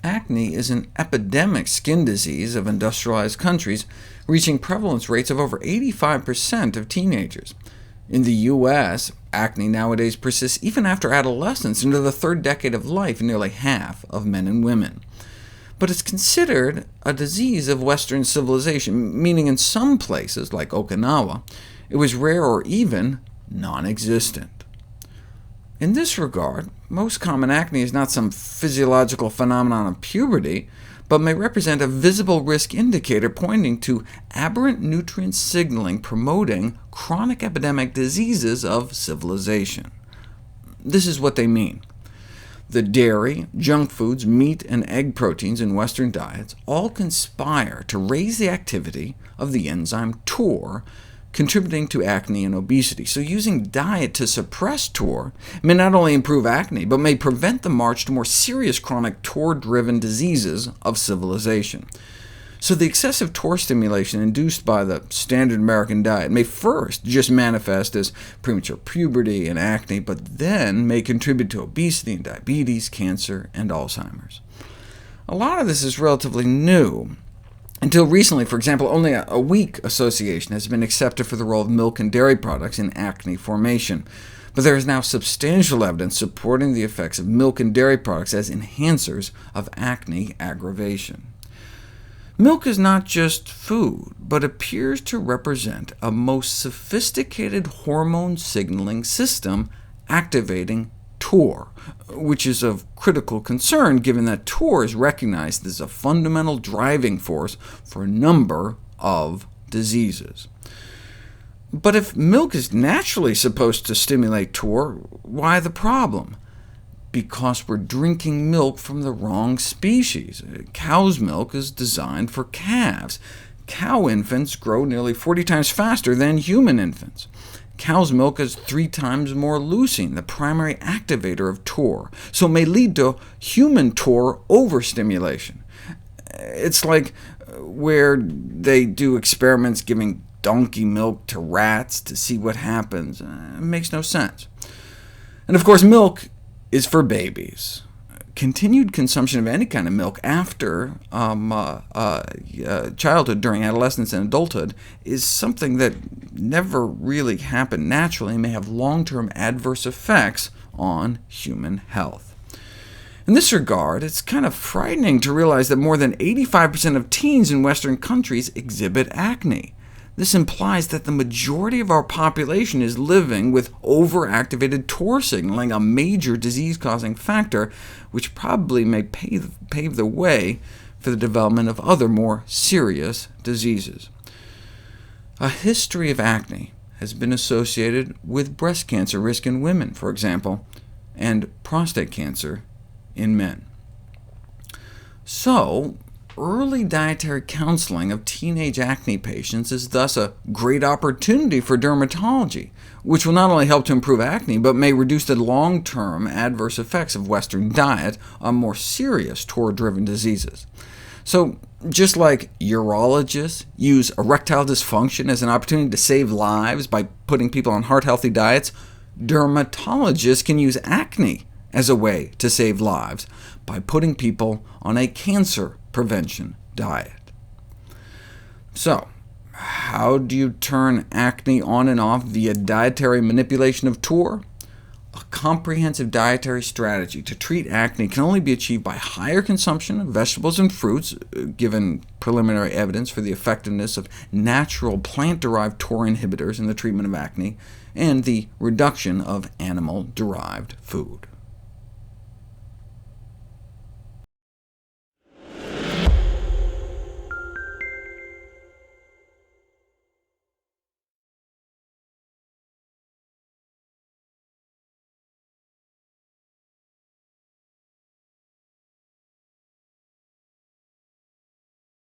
Acne is an epidemic skin disease of industrialized countries, reaching prevalence rates of over 85% of teenagers. In the US, acne nowadays persists even after adolescence into the third decade of life in nearly half of men and women. But it's considered a disease of Western civilization, meaning in some places, like Okinawa, it was rare or even non-existent. In this regard, most common acne is not some physiological phenomenon of puberty, but may represent a visible risk indicator pointing to aberrant nutrient signaling promoting chronic epidemic diseases of civilization. This is what they mean. The dairy, junk foods, meat, and egg proteins in Western diets all conspire to raise the activity of the enzyme TOR, contributing to acne and obesity. So using diet to suppress TOR may not only improve acne, but may prevent the march to more serious chronic TOR-driven diseases of civilization. So the excessive TOR stimulation induced by the standard American diet may first just manifest as premature puberty and acne, but then may contribute to obesity and diabetes, cancer, and Alzheimer's. A lot of this is relatively new. Until recently, for example, only a weak association has been accepted for the role of milk and dairy products in acne formation, but there is now substantial evidence supporting the effects of milk and dairy products as enhancers of acne aggravation. Milk is not just food, but appears to represent a most sophisticated hormone signaling system activating TOR, which is of critical concern given that TOR is recognized as a fundamental driving force for a number of diseases. But if milk is naturally supposed to stimulate TOR, why the problem? Because we're drinking milk from the wrong species. Cow's milk is designed for calves. Cow infants grow nearly 40 times faster than human infants. Cow's milk has 3 times more leucine, the primary activator of TOR, so it may lead to human TOR overstimulation. It's like where they do experiments giving donkey milk to rats to see what happens. It makes no sense. And of course, milk is for babies. Continued consumption of any kind of milk after childhood, during adolescence and adulthood, is something that never really happened naturally and may have long-term adverse effects on human health. In this regard, it's kind of frightening to realize that more than 85% of teens in Western countries exhibit acne. This implies that the majority of our population is living with overactivated TOR signaling, a major disease-causing factor, which probably may pave the way for the development of other more serious diseases. A history of acne has been associated with breast cancer risk in women, for example, and prostate cancer in men. So, early dietary counseling of teenage acne patients is thus a great opportunity for dermatology, which will not only help to improve acne, but may reduce the long-term adverse effects of Western diet on more serious TOR-driven diseases. So, just like urologists use erectile dysfunction as an opportunity to save lives by putting people on heart-healthy diets, dermatologists can use acne as a way to save lives by putting people on a cancer prevention diet. So, how do you turn acne on and off via dietary manipulation of TOR? A comprehensive dietary strategy to treat acne can only be achieved by higher consumption of vegetables and fruits, given preliminary evidence for the effectiveness of natural plant-derived TOR inhibitors in the treatment of acne, and the reduction of animal-derived food.